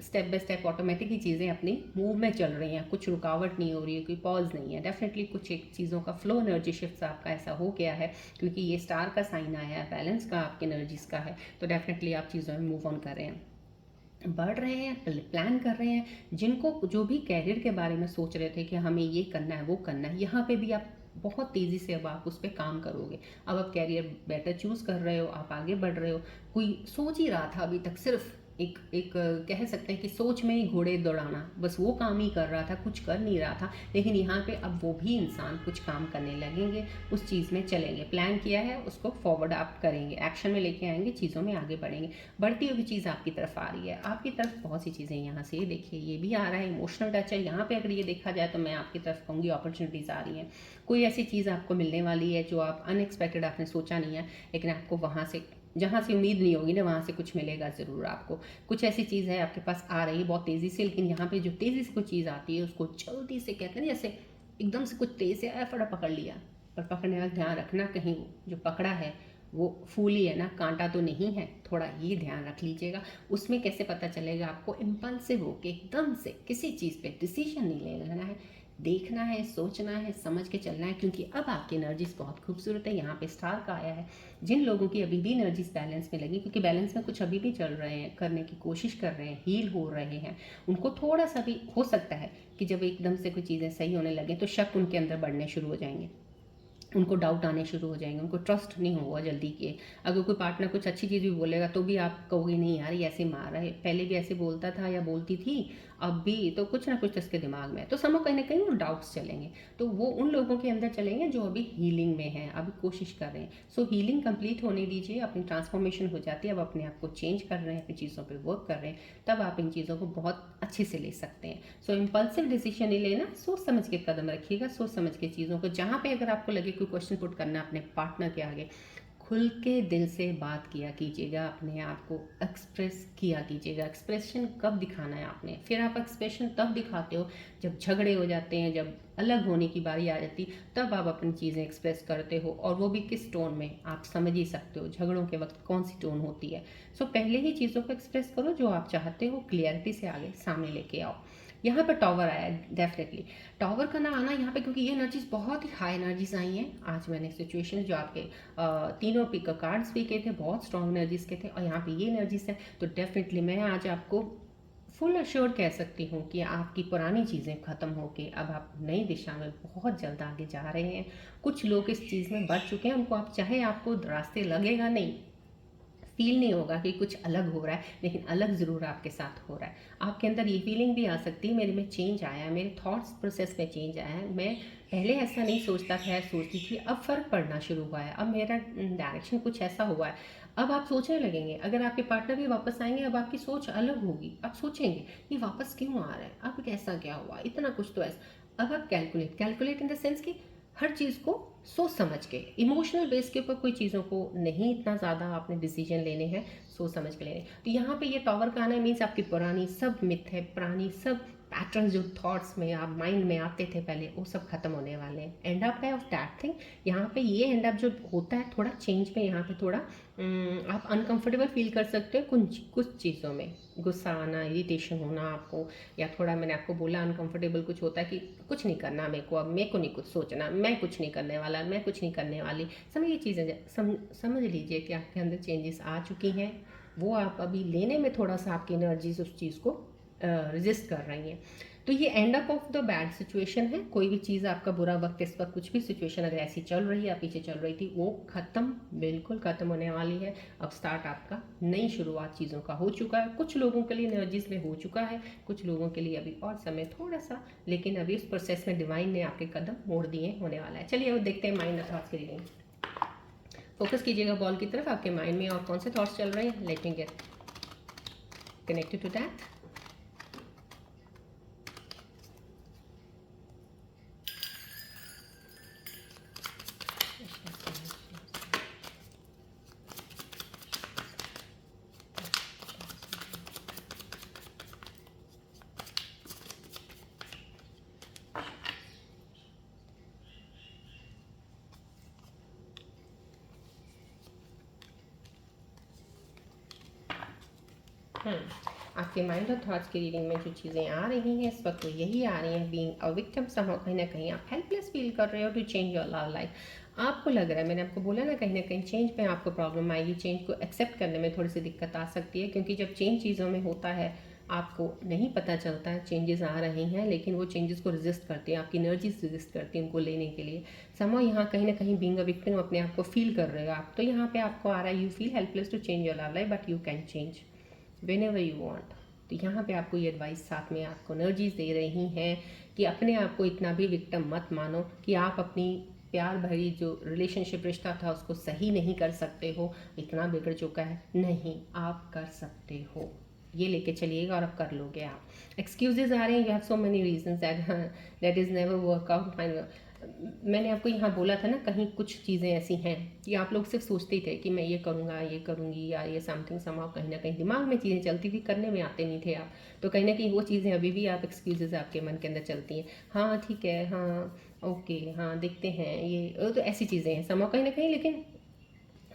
स्टेप बाय स्टेप ऑटोमेटिक ही चीज़ें अपनी मूव में चल रही हैं। कुछ रुकावट नहीं हो रही है, कोई पॉज नहीं है। डेफिनेटली कुछ एक चीज़ों का फ्लो एनर्जी शिफ्ट आपका ऐसा हो गया है, क्योंकि ये स्टार का साइन आया है, बैलेंस का आपके एनर्जीज़ का है। तो डेफिनेटली आप चीज़ों में मूव ऑन कर रहे हैं, बढ़ रहे हैं, प्लान कर रहे हैं। जिनको जो भी कैरियर के बारे में सोच रहे थे कि हमें ये करना है वो करना है, यहाँ पे भी आप बहुत तेज़ी से अब आप उस पर काम करोगे। अब आप कैरियर बेटर चूज़ कर रहे हो, आप आगे बढ़ रहे हो। कोई सोच ही रहा था अभी तक सिर्फ एक एक कह सकते हैं कि सोच में ही घोड़े दौड़ाना, बस वो काम ही कर रहा था, कुछ कर नहीं रहा था। लेकिन यहाँ पे अब वो भी इंसान कुछ काम करने लगेंगे, उस चीज़ में चलेंगे। प्लान किया है उसको फॉरवर्ड आप करेंगे, एक्शन में लेके आएंगे, चीज़ों में आगे बढ़ेंगे। बढ़ती हुई चीज़ आपकी तरफ आ रही है, आपकी तरफ बहुत सी चीज़ें यहाँ से देखिए, ये भी आ रहा है इमोशनल टच है यहाँ पे। अगर ये देखा जाए तो मैं आपकी तरफ कहूँगी अपॉर्चुनिटीज़ आ रही हैं। कोई ऐसी चीज़ आपको मिलने वाली है जो आप अनएक्सपेक्टेड आपने सोचा नहीं है, लेकिन आपको वहाँ से, जहाँ से उम्मीद नहीं होगी ना, वहाँ से कुछ मिलेगा ज़रूर आपको। कुछ ऐसी चीज़ है आपके पास आ रही है बहुत तेज़ी से, लेकिन यहाँ पे जो तेज़ी से कोई चीज़ आती है उसको जल्दी से, कहते हैं ना जैसे एकदम से कुछ तेज़ से आया फटा पकड़ लिया। पर पकड़ने का ध्यान रखना, कहीं जो पकड़ा है वो फूल ही है ना, कांटा तो नहीं है, थोड़ा ये ध्यान रख लीजिएगा। उसमें कैसे पता चलेगा आपको, इम्पल्सिव होके एकदम से किसी चीज़ पे डिसीजन नहीं ले लेना है, देखना है, सोचना है, समझ के चलना है। क्योंकि अब आपकी एनर्जीज बहुत खूबसूरत है। यहाँ पे स्टार का आया है। जिन लोगों की अभी भी एनर्जीज बैलेंस में लगी, क्योंकि बैलेंस में कुछ अभी भी चल रहे हैं, करने की कोशिश कर रहे हैं, हील हो रहे हैं, उनको थोड़ा सा भी हो सकता है कि जब एकदम से कोई चीज़ें सही होने लगे तो शक उनके अंदर बढ़ने शुरू हो जाएंगे, उनको डाउट आने शुरू हो जाएंगे, उनको ट्रस्ट नहीं होगा जल्दी के। अगर कोई पार्टनर कुछ अच्छी चीज़ भी बोलेगा तो भी आप कहोगे नहीं यार ये ऐसे मार रहा है, पहले भी ऐसे बोलता था या बोलती थी, अब भी तो कुछ ना कुछ इसके दिमाग में है। तो समझो कहीं ना कहीं वो डाउट्स चलेंगे, तो वो उन लोगों के अंदर चलेंगे जो अभी हीलिंग में हैं, अभी कोशिश कर रहे हैं। सो हीलिंग कंप्लीट होने दीजिए, अपनी ट्रांसफॉर्मेशन हो जाती है, अब अपने आप को चेंज कर रहे हैं, अपनी चीज़ों पर वर्क कर रहे हैं, तब आप इन चीज़ों को बहुत अच्छे से ले सकते हैं। सो इम्पल्सिव डिसीजन नहीं लेना, सोच समझ के कदम रखिएगा, सोच समझ के चीज़ों को। जहाँ पे अगर आपको लगे कोई क्वेश्चन पुट करना अपने पार्टनर के आगे, खुल के दिल से बात किया कीजिएगा, अपने आप को एक्सप्रेस किया कीजिएगा। एक्सप्रेशन कब दिखाना है आपने, फिर आप एक्सप्रेशन तब दिखाते हो जब झगड़े हो जाते हैं, जब अलग होने की बारी आ जाती, तब आप अपनी चीज़ें एक्सप्रेस करते हो। और वो भी किस टोन में, आप समझ ही सकते हो झगड़ों के वक्त कौन सी टोन होती है। सो पहले ही चीज़ों को एक्सप्रेस करो जो आप चाहते हो, क्लियरिटी से आगे सामने लेके आओ। यहाँ पर टॉवर आया है, डेफिनेटली टॉवर का ना आना यहाँ पे, क्योंकि ये एनर्जीज बहुत ही हाई एनर्जीज आई हैं। आज मैंने सिचुएशन जो आपके तीनों पिक कार्ड्स भी के थे, बहुत स्ट्रॉन्ग एनर्जीज के थे, और यहाँ पे ये एनर्जीज है। तो डेफिनेटली मैं आज आपको फुल अश्योर्ड कह सकती हूँ कि आपकी पुरानी चीज़ें ख़त्म होके अब आप नई दिशा में बहुत जल्द आगे जा रहे हैं। कुछ लोग इस चीज़ में बढ़ चुके हैं, उनको आप चाहे आपको रास्ते लगेगा नहीं, फील नहीं होगा कि कुछ अलग हो रहा है, लेकिन अलग ज़रूर आपके साथ हो रहा है। आपके अंदर ये फीलिंग भी आ सकती है, मेरे में चेंज आया है, मेरे थॉट्स प्रोसेस में चेंज आया है, मैं पहले ऐसा नहीं सोचता था या सोचती थी, अब फ़र्क पड़ना शुरू हुआ है, अब मेरा डायरेक्शन कुछ ऐसा हुआ है। अब आप सोचने लगेंगे, अगर आपके पार्टनर भी वापस आएंगे, अब आपकी सोच अलग होगी। आप सोचेंगे ये वापस क्यों आ रहा है, अब कैसा क्या हुआ, इतना कुछ तो ऐसा। अब आप कैलकुलेट इन द सेंस कि हर चीज़ को सोच समझ के, इमोशनल बेस के ऊपर कोई चीज़ों को नहीं इतना ज़्यादा आपने डिसीजन लेने हैं, सोच समझ के लेने। तो यहाँ पे ये टॉवर का आना मीन्स आपकी पुरानी सब मिथ है, पुरानी सब पैटर्न जो थॉट्स में आप माइंड में आते थे पहले, वो सब खत्म होने वाले हैं। एंड अप है ऑफ दैट थिंग। यहाँ पे ये एंड अप जो होता है थोड़ा चेंज में, यहाँ पे थोड़ा आप अनकंफर्टेबल फील कर सकते हो कुछ चीज़ों में, गुस्सा आना, इरिटेशन होना आपको, या थोड़ा मैंने आपको बोला अनकंफर्टेबल कुछ होता है कि कुछ नहीं करना मेरे को, अब मेरे को नहीं कुछ सोचना, मैं कुछ नहीं करने वाला, मैं कुछ नहीं करने वाली। समझ ये चीज़ें समझ लीजिए कि आपके अंदर चेंजेस आ चुकी हैं, वो आप अभी लेने में थोड़ा सा आपकी एनर्जीज उस चीज़ को रजिस्ट कर रही हैं। तो ये and up of the bad situation है। कोई भी चीज़ आपका बुरा वक्त, इस वक्त कुछ भी सिचुएशन अगर ऐसी चल रही है, पीछे चल रही थी, वो ख़त्म, बिल्कुल ख़त्म होने वाली है। अब स्टार्ट आपका नई शुरुआत चीज़ों का हो चुका है। कुछ लोगों के लिए एनर्जीज में हो चुका है, कुछ लोगों के लिए अभी और समय थोड़ा सा, लेकिन अभी उस प्रोसेस में डिवाइन ने आपके कदम मोड़ दिए होने वाला है। चलिए अब देखते हैं माइंड थॉट्स की रीडिंग। फोकस कीजिएगा बॉल की तरफ, आपके माइंड में और कौन से थॉट्स चल रहे हैं। Let me get connected to that. आपके माइंड और थॉट्स की रीडिंग में जो चीज़ें आ रही हैं इस वक्त वो यही आ रही हैं, बीइंग अ विक्टिम समहाउ, कहीं ना कहीं आप हेल्पलेस फील कर रहे हो to change your love life. आपको लग रहा है, मैंने आपको बोला ना कहीं चेंज में आपको प्रॉब्लम आएगी, चेंज को एक्सेप्ट करने में थोड़ी सी दिक्कत आ सकती है, क्योंकि जब चेंज चीज़ों में होता है आपको नहीं पता चलता है चेंजेस आ रहे हैं, लेकिन वो चेंजेस को रेजिस्ट करती हैं, आपकी एनर्जीज रेजिस्ट करती हैं उनको लेने के लिए। समहाउ यहाँ कहीं ना कहीं बीइंग अ विक्टिम अपने आप को फील कर रहे हो आप, तो यहाँ पे आपको आ रहा है you feel helpless to change your love life but you can change whenever you want. तो यहाँ पे आपको ये एडवाइस साथ में आपको एनर्जीज दे रही हैं कि अपने आप को इतना भी विक्टिम मत मानो कि आप अपनी प्यार भरी जो रिलेशनशिप रिश्ता था उसको सही नहीं कर सकते हो, इतना बिगड़ चुका है, नहीं आप कर सकते हो, ये लेके चलिएगा और अब कर लोगे आप। एक्सक्यूजेज आ रहे हैं, you have so many reasons that is never work out fine. मैंने आपको यहाँ बोला था ना, कहीं कुछ चीज़ें ऐसी हैं कि आप लोग सिर्फ सोचते ही थे कि मैं ये करूँगा, ये करूँगी, या ये समथिंग समाव, कहीं ना कहीं दिमाग में चीज़ें चलती थी, करने में आते नहीं थे आप। तो कहीं ना कहीं वो चीज़ें अभी भी आप एक्सक्यूजेज आपके मन के अंदर चलती हैं, हाँ ठीक है, हाँ ओके, हाँ देखते हैं, ये तो ऐसी चीज़ें हैं समाव कहीं ना कहीं। लेकिन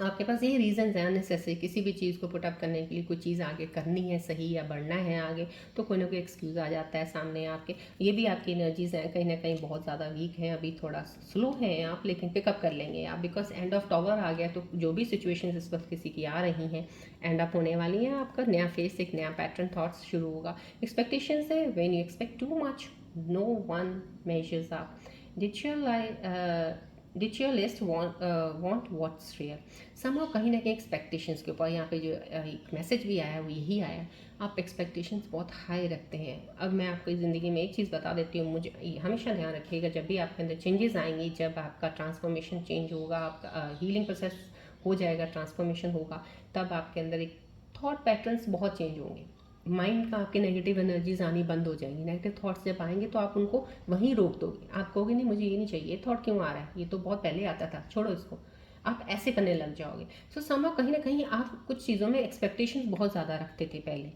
आपके पास ये रीज़न्स हैं अननेसेसरी, किसी भी चीज़ को पुट अप करने के लिए, कोई चीज़ आगे करनी है सही या बढ़ना है आगे, तो कोई ना कोई एक्सक्यूज़ आ जाता है सामने आपके। ये भी आपकी एनर्जीज़ हैं कहीं ना कहीं बहुत ज़्यादा वीक हैं, अभी थोड़ा स्लो हैं आप, लेकिन पिकअप कर लेंगे आप, बिकॉज एंड ऑफ टॉवर आ गया। तो जो भी सिचुएशन इस वक्त किसी की आ रही हैं एंड अप होने वाली हैं, आपका नया फेस, एक नया पैटर्न थॉट्स शुरू होगा। एक्सपेक्टेशंस है, when you expect too much no one measures up. Did your life did your list want what's real. Somehow कहीं ना कहीं एक्सपेक्टेशंस के ऊपर यहाँ पे जो एक मैसेज भी आया है वो यही आया, आप एक्सपेक्टेशंस बहुत हाई रखते हैं। अब मैं आपको ज़िंदगी में एक चीज़ बता देती हूँ, मुझे हमेशा ध्यान रखिएगा, जब भी आपके अंदर चेंजेस आएंगी, जब आपका ट्रांसफॉर्मेशन चेंज होगा, आपका हीलिंग प्रोसेस हो जाएगा, ट्रांसफॉर्मेशन होगा, तब आपके अंदर एक थॉट पैटर्न्स बहुत चेंज होंगे। माइंड का आपके नेगेटिव एनर्जीज आनी बंद हो जाएंगी, नेगेटिव थॉट्स जब आएंगे तो आप उनको वहीं रोक दोगे, आप कहोगे नहीं मुझे ये नहीं चाहिए, थॉट क्यों आ रहा है, ये तो बहुत पहले आता था, छोड़ो इसको, आप ऐसे करने लग जाओगे। सो समहाउ कहीं ना कहीं आप कुछ चीज़ों में एक्सपेक्टेशंस बहुत ज़्यादा रखते थे पहले,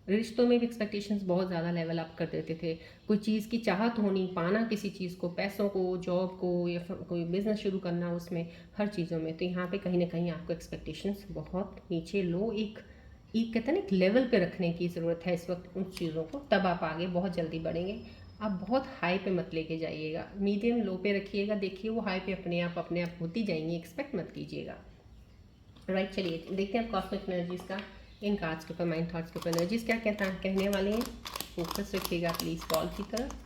रिश्तों में भी एक्सपेक्टेशंस बहुत ज़्यादा लेवल अप कर देते थे, कोई चीज़ की चाहत होनी, पाना किसी चीज़ को, पैसों को, जॉब को, या फिर कोई बिजनेस शुरू करना, उसमें हर चीज़ों में। तो यहाँ पे कहीं ना कहीं आपको एक्सपेक्टेशंस बहुत नीचे लो, एक कहते हैं ना एक लेवल पे रखने की ज़रूरत है इस वक्त उन चीज़ों को, तब आप आगे बहुत जल्दी बढ़ेंगे। आप बहुत हाई पे मत लेके जाइएगा, मीडियम लो पे रखिएगा, देखिए वो हाई पे अपने आप होती जाएंगी, एक्सपेक्ट मत कीजिएगा। राइट, चलिए देखते हैं आप कॉस्मिक एनर्जीज का इन कार्ड्स के ऊपर, माइंड थॉट्स के ऊपर एनर्जीज क्या कहने वाले हैं। फोकस रखिएगा प्लीज़ बॉल की तरफ।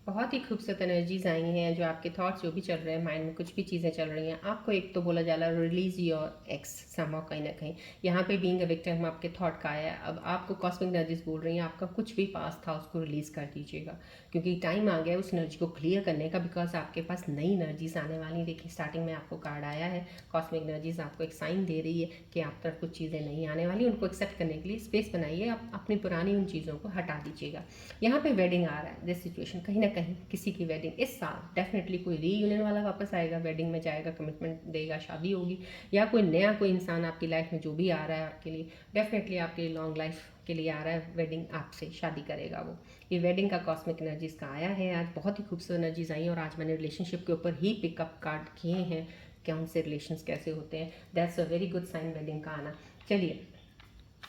बहुत ही खूबसूरत एनर्जीज आई हैं, जो आपके थॉट्स जो भी चल रहे हैं, माइंड में कुछ भी चीज़ें चल रही हैं, आपको एक तो बोला जा रहा है रिलीज योर एक्स समहाउ, कहीं ना कहीं यहाँ पे बीइंग अ विक्टिम आपके थॉट का आया है। अब आपको कॉस्मिक एनर्जीज बोल रही हैं आपका कुछ भी पास था उसको रिलीज़ कर दीजिएगा, क्योंकि टाइम आ गया उस एनर्जी को क्लियर करने का, बिकॉज आपके पास नई एनर्जीज आने वाली। देखिए स्टार्टिंग में आपको कार्ड आया है, कॉस्मिक एनर्जीज आपको एक साइन दे रही है कि आप तरफ कुछ चीज़ें नहीं आने वाली, उनको एक्सेप्ट करने के लिए स्पेस बनाइए, आप अपनी पुरानी उन चीज़ों को हटा दीजिएगा। यहाँ पे वेडिंग आ रहा है, दिस सिचुएशन कहीं ना कहीं किसी की वेडिंग इस साल, डेफिनेटली कोई रीयूनियन वाला वापस आएगा, वेडिंग में जाएगा, कमिटमेंट देगा, शादी होगी, या कोई नया कोई इंसान आपकी लाइफ में जो भी आ रहा है आपके लिए, डेफिनेटली आपके लॉन्ग लाइफ के लिए आ रहा है, वेडिंग आपसे शादी करेगा वो। ये वेडिंग का कॉस्मिक एनर्जीज का आया है आज, बहुत ही खूबसूरत एनर्जीज आई, और आज मैंने रिलेशनशिप के ऊपर ही पिकअप कार्ड किए हैं कि उनसे रिलेशंस कैसे होते हैं। That's a very good sign wedding का आना। चलिए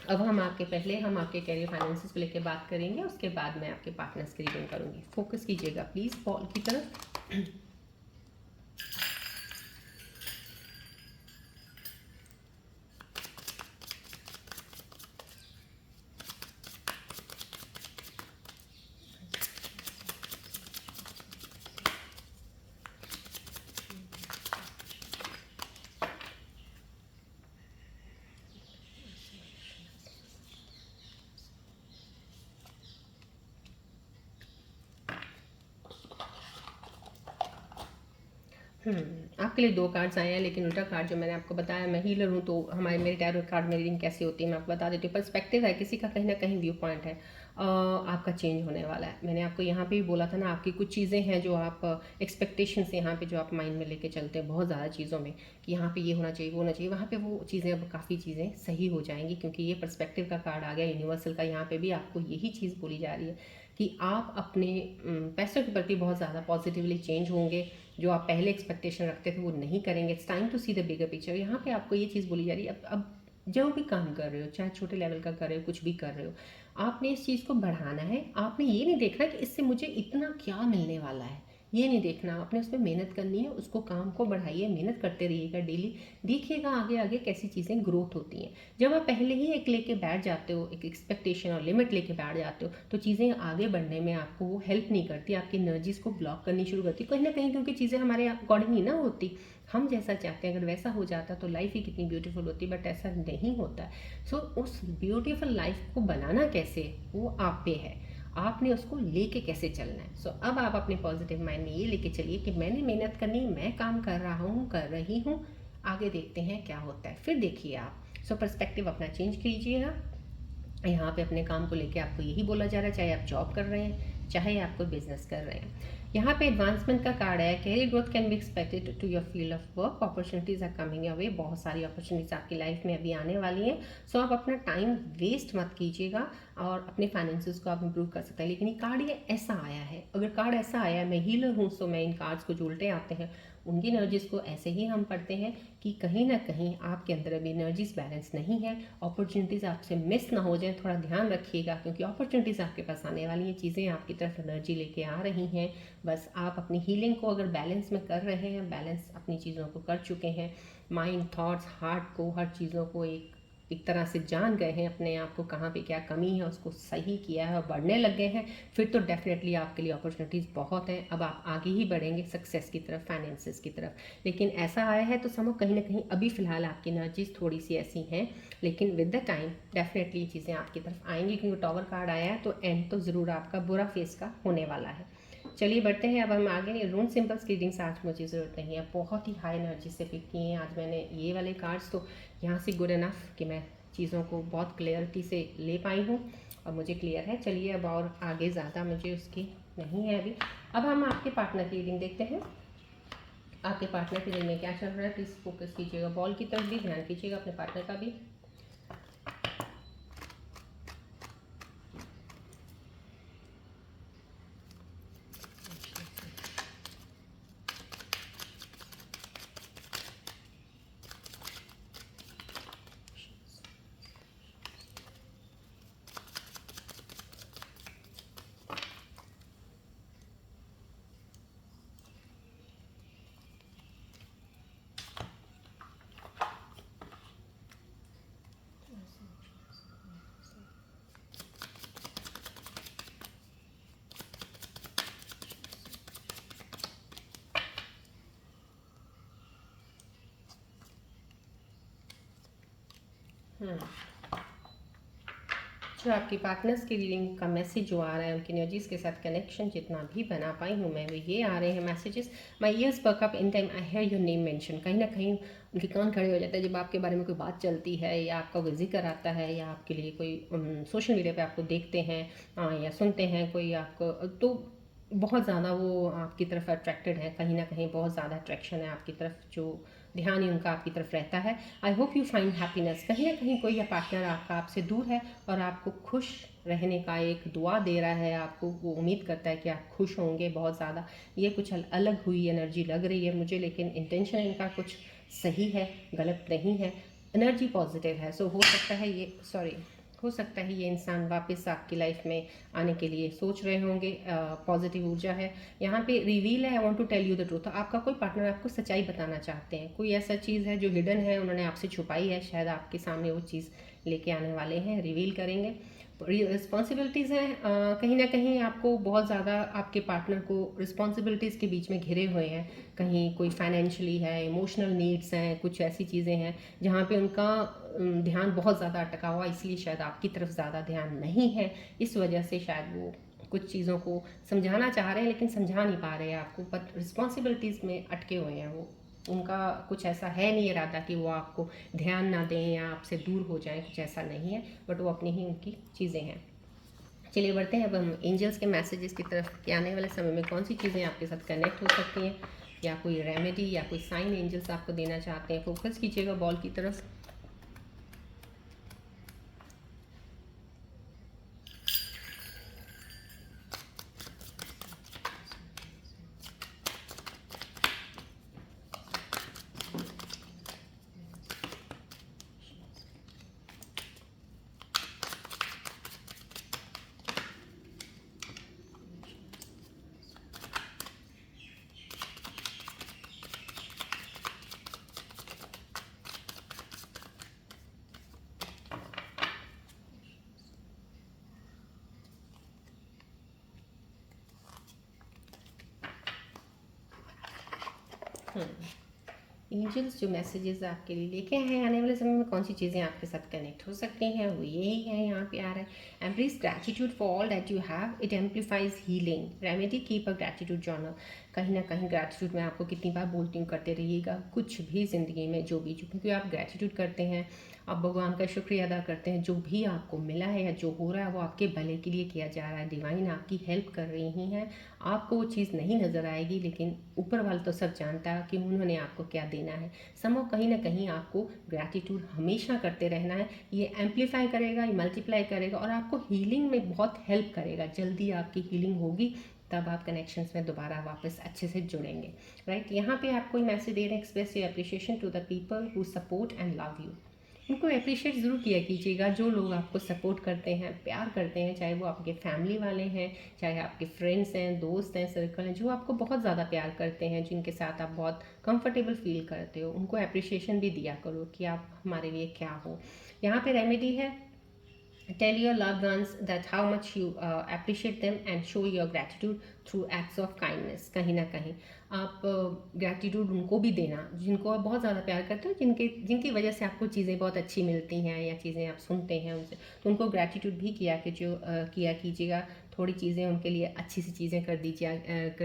अब हम आपके कैरियर फाइनेंसेस को लेकर बात करेंगे, उसके बाद मैं आपके पार्टनर्स की रीडिंग करूंगी। फोकस कीजिएगा प्लीज़ बॉल की तरफ। आपके लिए 2 कार्ड्स आए हैं, लेकिन उल्टा कार्ड जो मैंने आपको बताया, मैं हीलर हूँ तो हमारे मेरे टैरो कार्ड में रीडिंग कैसी होती है मैं आपको बता देती हूँ। पर्सपेक्टिव है, किसी का कहीं ना कहीं व्यू पॉइंट है, आपका चेंज होने वाला है। मैंने आपको यहाँ पे भी बोला था ना, आपकी कुछ चीज़ें हैं जो आप एक्सपेक्टेशंस यहाँ पे जो आप माइंड में लेके चलते हैं बहुत ज़्यादा चीज़ों में, कि यहाँ पे ये होना चाहिए वो होना चाहिए, वहाँ पे वो चीज़ें अब काफ़ी चीज़ें सही हो जाएंगी, क्योंकि ये पर्सपेक्टिव का कार्ड आ गया यूनिवर्सल का। यहाँ पे भी आपको यही चीज़ बोली जा रही है कि आप अपने पैसों के प्रति बहुत ज़्यादा पॉजिटिवली चेंज होंगे। जो आप पहले एक्सपेक्टेशन रखते थे वो नहीं करेंगे। It's time to see the bigger picture. यहाँ पे आपको ये चीज़ बोली जा रही है, अब जो भी काम कर रहे हो, चाहे छोटे लेवल का कर रहे हो, कुछ भी कर रहे हो, आपने इस चीज़ को बढ़ाना है। आपने ये नहीं देखना कि इससे मुझे इतना क्या मिलने वाला है, ये नहीं देखना। आपने उसमें मेहनत करनी है, उसको काम को बढ़ाइए, मेहनत करते रहिएगा डेली। देखिएगा आगे आगे कैसी चीज़ें ग्रोथ होती हैं। जब आप पहले ही एक लेके बैठ जाते हो, एक एक्सपेक्टेशन और लिमिट लेके बैठ जाते हो, तो चीज़ें आगे बढ़ने में आपको वो हेल्प नहीं करती, आपकी एनर्जीज को ब्लॉक करनी शुरू करती कहीं ना कहीं, क्योंकि चीज़ें हमारे अकॉर्डिंग नहीं ना होती। हम जैसा चाहते हैं अगर वैसा हो जाता तो लाइफ ही कितनी ब्यूटीफुल होती, बट ऐसा नहीं होता। सो उस ब्यूटीफुल लाइफ को बनाना कैसे, वो आप पे है। आपने उसको लेके कैसे चलना है। सो अब आप अपने पॉजिटिव माइंड में ये लेके चलिए कि मैंने मेहनत करनी, मैं काम कर रहा हूँ, कर रही हूँ, आगे देखते हैं क्या होता है, फिर देखिए आप। सो पर्सपेक्टिव अपना चेंज कीजिएगा। यहाँ पे अपने काम को लेके आपको यही बोला जा रहा है, चाहे आप जॉब कर रहे हैं, चाहे आप कोई बिजनेस कर रहे हैं। यहाँ पे एडवांसमेंट का कार्ड है। Career growth can be expected to your field of work, opportunities are coming away. बहुत सारी अपॉर्चुनिटीज आपकी लाइफ में अभी आने वाली हैं। सो आप अपना टाइम वेस्ट मत कीजिएगा और अपने फाइनेंसिस को आप इंप्रूव कर सकते हैं। लेकिन ये कार्ड ये ऐसा आया है, अगर कार्ड ऐसा आया है, मैं हीलर हूँ, सो मैं इन कार्ड्स को जो उल्टे आते हैं उनकी एनर्जीज को ऐसे ही हम पढ़ते हैं कि कहीं ना कहीं आपके अंदर अभी एनर्जीज बैलेंस नहीं है। अपॉर्चुनिटीज़ आपसे मिस ना हो जाए, थोड़ा ध्यान रखिएगा, क्योंकि अपॉर्चुनिटीज़ आपके पास आने वाली हैं, चीज़ें आपकी तरफ एनर्जी लेके आ रही हैं। बस आप अपनी हीलिंग को अगर बैलेंस में कर रहे हैं, बैलेंस अपनी चीज़ों को कर चुके हैं, माइंड थॉट्स हार्ट को, हर चीज़ों को एक तरह से जान गए हैं अपने आप को, कहाँ पे क्या कमी है उसको सही किया है और बढ़ने लग गए हैं, फिर तो डेफिनेटली आपके लिए अपॉर्चुनिटीज़ बहुत हैं। अब आप आगे ही बढ़ेंगे सक्सेस की तरफ, फाइनेंसेस की तरफ। लेकिन ऐसा आया है तो समझो कहीं ना कहीं अभी फ़िलहाल आपकी एनर्जीज थोड़ी सी ऐसी हैं, लेकिन विद द टाइम डेफिनेटली ये चीज़ें आपकी तरफ आएंगी, क्योंकि टावर कार्ड आया है तो एंड तो ज़रूर आपका बुरा फेस का होने वाला है। चलिए बढ़ते हैं अब हम आगे। रून सिंपल्स की रीडिंग्स आज मुझे ज़रूरत नहीं है, बहुत ही हाई एनर्जी से पिक किए हैं आज मैंने ये वाले कार्ड्स, तो यहाँ से गुड इनफ कि मैं चीज़ों को बहुत क्लियरिटी से ले पाई हूँ और मुझे क्लियर है। चलिए अब और आगे ज़्यादा मुझे उसकी नहीं है अभी। अब हम आपके पार्टनर की रीडिंग देखते हैं। आपके पार्टनर के दिल में क्या चल रहा है, प्लीज़ फोकस कीजिएगा बॉल की तरफ भी, ध्यान कीजिएगा अपने पार्टनर का भी। जो आपके पार्टनर्स की रीडिंग का मैसेज जो आ रहा है, उनकी एनर्जीज के साथ कनेक्शन जितना भी बना पाई हूँ मैं, वो ये आ रहे हैं messages. My ears perk up in time I hear your name mention. कहीं ना कहीं उनके कान खड़े हो जाते हैं जब आपके बारे में कोई बात चलती है, या आपका कोई जिक्र आता है, या आपके लिए कोई सोशल मीडिया पे आपको देखते हैं या सुनते हैं कोई आपको, तो बहुत ज़्यादा वो आपकी तरफ अट्रैक्टेड है। कहीं ना कहीं बहुत ज़्यादा अट्रैक्शन है आपकी तरफ, जो ध्यान ही उनका आपकी तरफ रहता है। आई होप यू फाइंड हैप्पीनेस। कहीं ना कहीं कोई या पार्टनर आपका आपसे दूर है और आपको खुश रहने का एक दुआ दे रहा है, आपको वो उम्मीद करता है कि आप खुश होंगे बहुत ज़्यादा। ये कुछ अलग हुई एनर्जी लग रही है मुझे, लेकिन इंटेंशन इनका कुछ सही है, गलत नहीं है, एनर्जी पॉजिटिव है। सो हो सकता है ये, सॉरी, हो सकता है ये इंसान वापस आपकी लाइफ में आने के लिए सोच रहे होंगे। पॉजिटिव ऊर्जा है यहाँ पे। रिवील है, I want to tell you the truth. आपका कोई पार्टनर आपको सच्चाई बताना चाहते हैं, कोई ऐसा चीज़ है जो हिडन है, उन्होंने आपसे छुपाई है, शायद आपके सामने वो चीज़ लेके आने वाले हैं, रिवील करेंगे। रिस्पॉन्सिबिलिटीज़ हैं, कहीं ना कहीं आपको बहुत ज़्यादा आपके पार्टनर को रिस्पॉन्सिबिलिटीज़ के बीच में घिरे हुए हैं। कहीं कोई फाइनेंशियली है, इमोशनल नीड्स हैं, कुछ ऐसी चीज़ें हैं जहाँ पे उनका ध्यान बहुत ज़्यादा अटका हुआ, इसलिए शायद आपकी तरफ ज़्यादा ध्यान नहीं है। इस वजह से शायद वो कुछ चीज़ों को समझाना चाह रहे हैं लेकिन समझा नहीं पा रहे हैं आपको, बट रिस्पॉन्सिबिलिटीज़ में अटके हुए हैं वो। उनका कुछ ऐसा है नहीं इरादा कि वो आपको ध्यान ना दें या आपसे दूर हो जाएं, कुछ ऐसा नहीं है, बट वो अपनी ही उनकी चीज़ें हैं। चलिए बढ़ते हैं अब हम एंजल्स के मैसेजेस की तरफ कि आने वाले समय में कौन सी चीज़ें आपके साथ कनेक्ट हो सकती हैं, या कोई रेमेडी या कोई साइन एंजल्स आपको देना चाहते हैं। फोकस कीजिएगा बॉल की तरफ। एंजल्स जो मैसेजेस आपके लिए लेके आए हैं आने वाले समय में कौन सी चीज़ें आपके साथ कनेक्ट हो सकती हैं, वो यही है, यहाँ पे आ रहा है। Embrace gratitude for all that you have, it amplifies healing. Remedy keep a gratitude journal. कहीं ना कहीं ग्रैटिट्यूड में आपको कितनी बार बोलती हूँ, करते रहिएगा कुछ भी ज़िंदगी में, जो भी, क्योंकि आप ग्रैटिट्यूड करते हैं, आप भगवान का शुक्रिया अदा करते हैं, जो भी आपको मिला है या जो हो रहा है वो आपके भले के लिए किया जा रहा है। डिवाइन आपकी हेल्प कर रही हैं, आपको वो चीज़ नहीं नज़र आएगी, लेकिन ऊपर वाला तो सब जानता है कि उन्होंने आपको क्या देना है। समझो कहीं ना कहीं आपको ग्रैटिट्यूड हमेशा करते रहना है। ये एम्पलीफाई करेगा, ये मल्टीप्लाई करेगा और आपको हीलिंग में बहुत हेल्प करेगा। जल्दी आपकी हीलिंग होगी, तब आप कनेक्शंस में दोबारा वापस अच्छे से जुड़ेंगे। राइट, यहाँ पे आपको मैसेज दे रहे हैं, express your appreciation to the people who support and love you. उनको अप्रिशिएट ज़रूर किया कीजिएगा, जो लोग आपको सपोर्ट करते हैं, प्यार करते हैं, चाहे वो आपके फैमिली वाले हैं, चाहे आपके फ्रेंड्स हैं, दोस्त हैं, सर्कल हैं, जो आपको बहुत ज़्यादा प्यार करते हैं, जिनके साथ आप बहुत कंफर्टेबल फील करते हो, उनको अप्रिशिएशन भी दिया करो कि आप हमारे लिए क्या हो। यहाँ पे रेमेडी है, tell your loved ones that how much you appreciate them and show your gratitude through acts of kindness। कहीं ना कहीं आप ग्रैटिट्यूड उनको भी देना जिनको आप बहुत ज़्यादा प्यार करते हो, जिनकी वजह से आपको चीज़ें बहुत अच्छी मिलती हैं या चीज़ें आप सुनते हैं उनसे, तो उनको ग्रैटिट्यूड भी किया कीजिएगा। थोड़ी चीज़ें उनके लिए अच्छी सी चीज़ें कर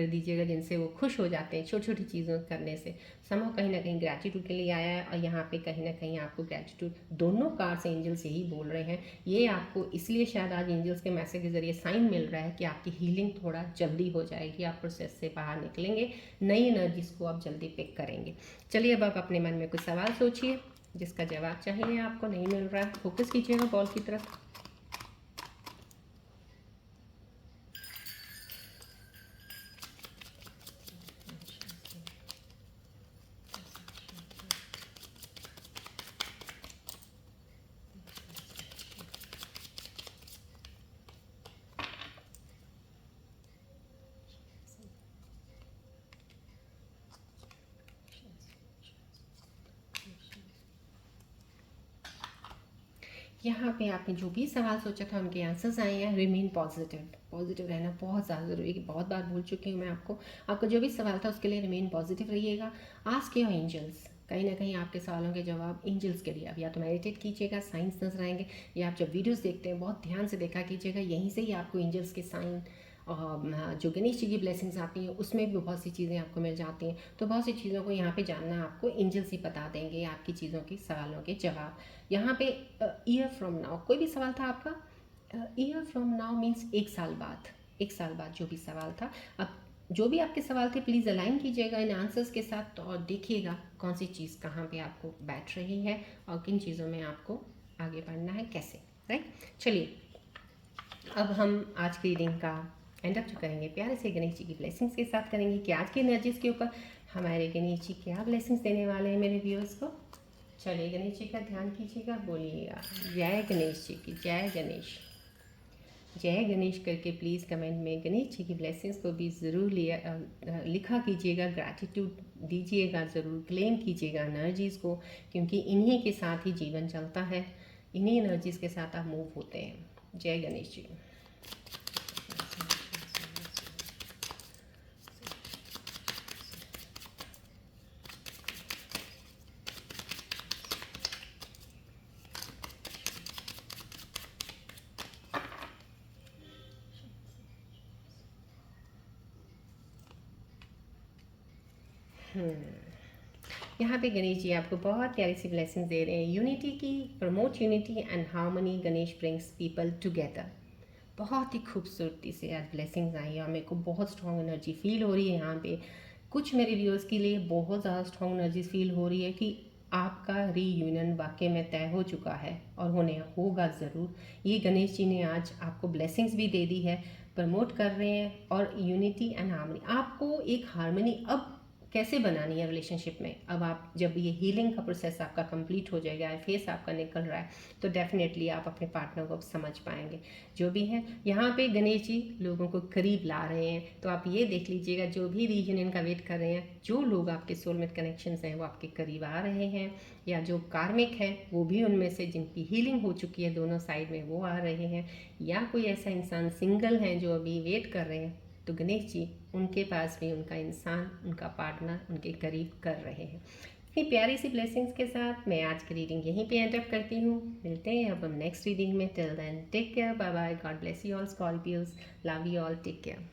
दीजिएगा जिनसे वो खुश हो जाते हैं, छोटी छोटी चीज़ों करने से। समझो कहीं ना कहीं ग्रैटिट्यूड के लिए आया है, और यहाँ पे कहीं ना कहीं आपको ग्रैटिट्यूड, दोनों कार्ड्स एंजल्स यही बोल रहे हैं। ये आपको इसलिए शायद आज एंजल्स के मैसेज के ज़रिए साइन मिल रहा है कि आपकी हीलिंग थोड़ा जल्दी हो जाएगी, आप प्रोसेस से बाहर निकलेंगे, नई एनर्जीज को आप जल्दी पिक करेंगे। चलिए अब आप अपने मन में कुछ सवाल सोचिए जिसका जवाब चाहिए, आपको नहीं मिल रहा है। फोकस कीजिएगा बॉल की तरफ। यहाँ पे आपने जो भी सवाल सोचा था उनके आंसर्स आए हैं। रिमेन पॉजिटिव, पॉजिटिव रहना बहुत ज़्यादा ज़रूरी है, बहुत बार बोल चुकी हूँ मैं आपको जो भी सवाल था उसके लिए रिमेन पॉजिटिव रहिएगा। आस्क योर एंजल्स, कहीं ना कहीं आपके सवालों के जवाब एंजल्स के लिए अब या तो मेडिटेट कीजिएगा, साइंस नजर आएंगे, या आप जब वीडियोस देखते हैं बहुत ध्यान से देखा कीजिएगा, यहीं से ही आपको एंजल्स के साइन, जो गणेश जी की ब्लेसिंग्स आती हैं उसमें भी बहुत सी चीज़ें आपको मिल जाती हैं। तो बहुत सी चीज़ों को यहाँ पे जानना आपको एंजल्स ही बता देंगे, आपकी चीज़ों के सवालों के जवाब। यहाँ पे ईयर फ्रॉम नाउ, कोई भी सवाल था आपका, ईयर फ्रॉम नाउ मीन्स एक साल बाद, एक साल बाद जो भी सवाल था, अब जो भी आपके सवाल थे प्लीज़ अलाइन कीजिएगा इन आंसर्स के साथ, और देखिएगा कौन सी चीज़ कहाँ पे आपको बैठ रही है और किन चीज़ों में आपको आगे बढ़ना है, कैसे। राइट, चलिए अब हम आज की रीडिंग का एंड अप करेंगे, प्यारे से गणेश जी की ब्लेसिंग्स के साथ करेंगे कि आज की एनर्जीज के ऊपर हमारे गणेश जी क्या ब्लेसिंग्स देने वाले हैं मेरे व्यूअर्स को। चलिए गणेश जी का ध्यान कीजिएगा, बोलिएगा जय गणेश जी की, जय गणेश, जय गणेश करके प्लीज़ कमेंट में गणेश जी की ब्लेसिंग्स को भी ज़रूर लिखा कीजिएगा, ग्रैटिट्यूड दीजिएगा, ज़रूर क्लेम कीजिएगा एनर्जीज़ को, क्योंकि इन्हीं के साथ ही जीवन चलता है, इन्हीं एनर्जीज़ के साथ आप मूव होते हैं। जय गणेश जी। यहाँ पे गणेश जी आपको बहुत प्यारी सी ब्लेसिंग्स दे रहे हैं यूनिटी की। Promote unity and harmony, Ganesh brings people together. बहुत ही खूबसूरती से आज ब्लेसिंग्स आई है और मेरे को बहुत स्ट्रॉन्ग एनर्जी फील हो रही है यहाँ पे। कुछ मेरे व्यूअर्स के लिए बहुत ज़्यादा स्ट्रॉन्ग एनर्जी फील हो रही है कि आपका रीयूनियन वाकई में तय हो चुका है और होने होगा ज़रूर। ये गणेश जी ने आज आपको ब्लेसिंग्स भी दे दी है, प्रमोट कर रहे हैं। और यूनिटी एंड हार्मनी, आपको एक हार्मनी अब कैसे बनानी है रिलेशनशिप में। अब आप जब ये हीलिंग का प्रोसेस आपका कंप्लीट हो जाएगा, फेस आपका निकल रहा है, तो डेफिनेटली आप अपने पार्टनर को अब समझ पाएंगे। जो भी है यहाँ पे गणेश जी लोगों को करीब ला रहे हैं। तो आप ये देख लीजिएगा, जो भी रीयूनियन का वेट कर रहे हैं, जो लोग आपके सोलमेट कनेक्शंस हैं वो आपके करीब आ रहे हैं, या जो कार्मिक है वो भी उनमें से जिनकी हीलिंग हो चुकी है दोनों साइड में वो आ रहे हैं, या कोई ऐसा इंसान सिंगल है जो अभी वेट कर रहे हैं, तो गणेश जी उनके पास भी उनका इंसान, उनका पार्टनर उनके करीब कर रहे हैं। इतनी प्यारी सी ब्लेसिंग्स के साथ मैं आज की रीडिंग यहीं पे एंड अप करती हूँ। मिलते हैं अब हम नेक्स्ट रीडिंग में। Till then take care, bye bye, God bless you all Scorpios, love you all, take care.